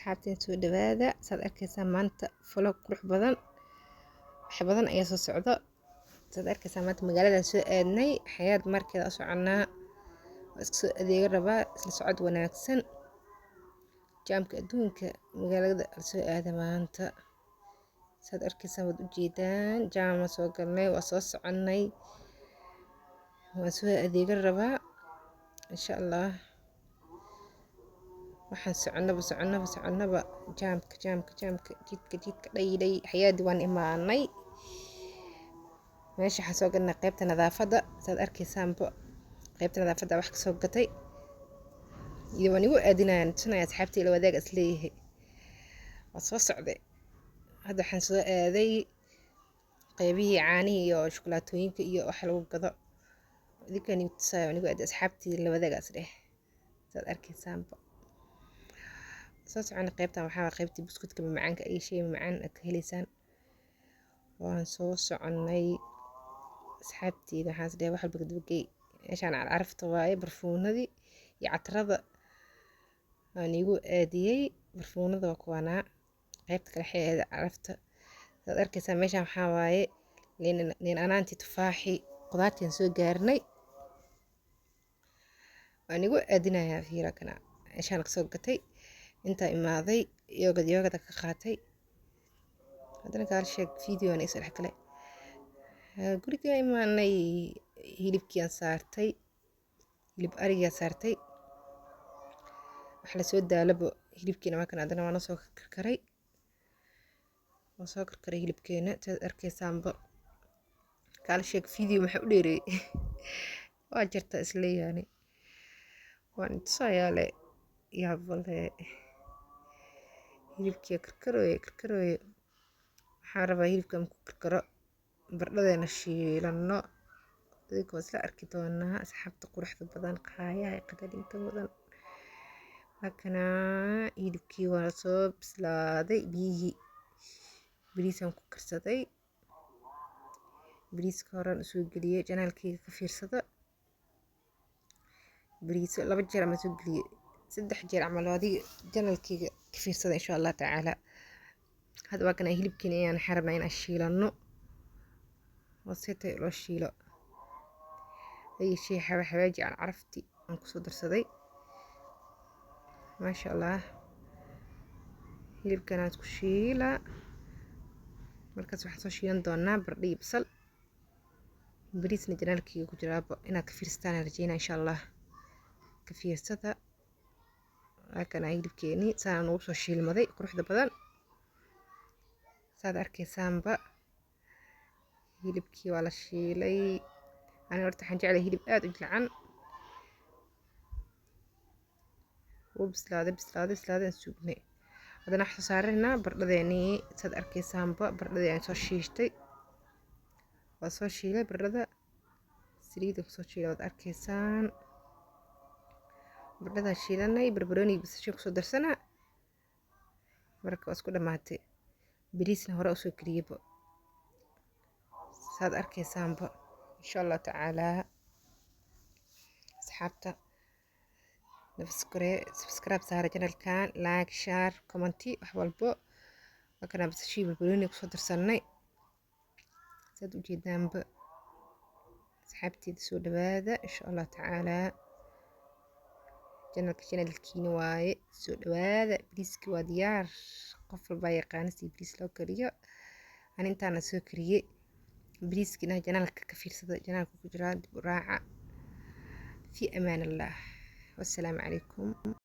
asxaabteen soo dhawaada saad arkaysaa maanta vlog qurux badan wax badan ayaa soo socdo saad arkaysaa maanta magaalada soo aadnay xayaad markeeda u soconaa iska soo adeega rabaa isla socod wanaagsan jaamka adduunka magaalada soo aada maanta saad arkaysaa wad u jeedaan jaama soo galnay waa soo soconay waa soo adeega rabaa insha Allah waxaan soconaba jaamka jidka dhayday xayaadi waan imaanay meesha waxaan soo galnay qaybta nadaafada saad arkaysaanba qaybta nadaafada wax ka soo gatay iyo waan igu aadinayaan tusnay asxaabtii la wadaag isleeyahay waa soo socday hadda waxaan soo aaday qaybihii caanihi iyo shukulaatooyinka iyo wax lagu gado idinkan tusay waan igu aaday asxaabtii la wadaagaas dheh saad arkaysaanba soo socon qaybtan waxaa qaybtii buskudka macaanka ay shay macaan ka helaysaan waan soo soconay asxaabteeda waxaan isdhahay wax walba gadbagay meeshaan carafta waaye barfuunadii iyo catarada aan igu aadiyay barfuunada waa kuwanaa qaybta kale xeeeda carafta saad arkaysaa meeshaan waxaa waaye liin anaantii tufaaxi qudaartaan soo gaarnay waan igu aadinayaa fiira kana meeshaan ka soo gatay inta imaaday yoogada ka qaatay hadana gaar sheeg video aan isoo dhaxgalay guriga imaanay hilibkii saartay hilib ariga saartay wax la soo daalabo hilibkiina ma kana hadana waan soo karkaray hilibkeena taad arkaysaanba gaar sheeg video waxa u dheeray waa jirta isleeyahay waan tusayaale yaabale hilibkii karkarooye waxaan rabaa hilibkan ku karkaro bardhadeena shiilano dadka isla arki doonaa asxaabta quruxda badan qaayaha qadarinta mudan markana hilibkii waa soo bislaaday biyihii bariisaan ku karsaday bariiska horaan usoo geliyay janaalkayga ka fiirsada bariis laba jeer ama soo geliyay 3 jeer camal adiga janaalkayga ka fiirsada insha Allah tacaala hadda waa kana hilibkiina ayaan xarabnaa in aan shiilano wasitay loo shiilo ay shay xawaaji aan carafti aan ku soo darsaday ma sha Allah hilibkan aan ku shiila markaas waxaan soo shiilan doonaa bardhi basal bariisna janaalkayga ku jiraaba inaad ka fiirsataan rajeynaa insha Allah ka fiirsada kana hilibkeeni saan ugu soo shiilmaday quruxda badan saad arkaysaanba hilibkii waa la shiilay ana horta waxaan jeclahay hilib aad u jilcan oo bislaaday suugnay hadana waxaan saaraynaa bardhadeeni saad arkaysaanba bardhadii aan soo shiishtay waa soo shiilay bardhada saliid ku soo shiilay waad arkaysaan bardhada shiilanay barbarooni basasho ku soo darsana marka isku dhamaatay bariisna hore u soo kariyayba saad arkaysaanba insha Allah tacaala asxaabta subscribe saara channelkan like share comment wax walbo markana basasho barbarooni ku soo darsanay saad u jeedaanba asxaabteeda soo dhawaada insha Allah tacaala channelkiina waaye soo dhawaada bariiska waa diyaar qof walba yaqaan si bariis loo kariyo aan intaana soo kariyay bariiskina channelka ka fiirsada channelka ku jira dib u raaca fi amaan Allah wassalaamu calaykum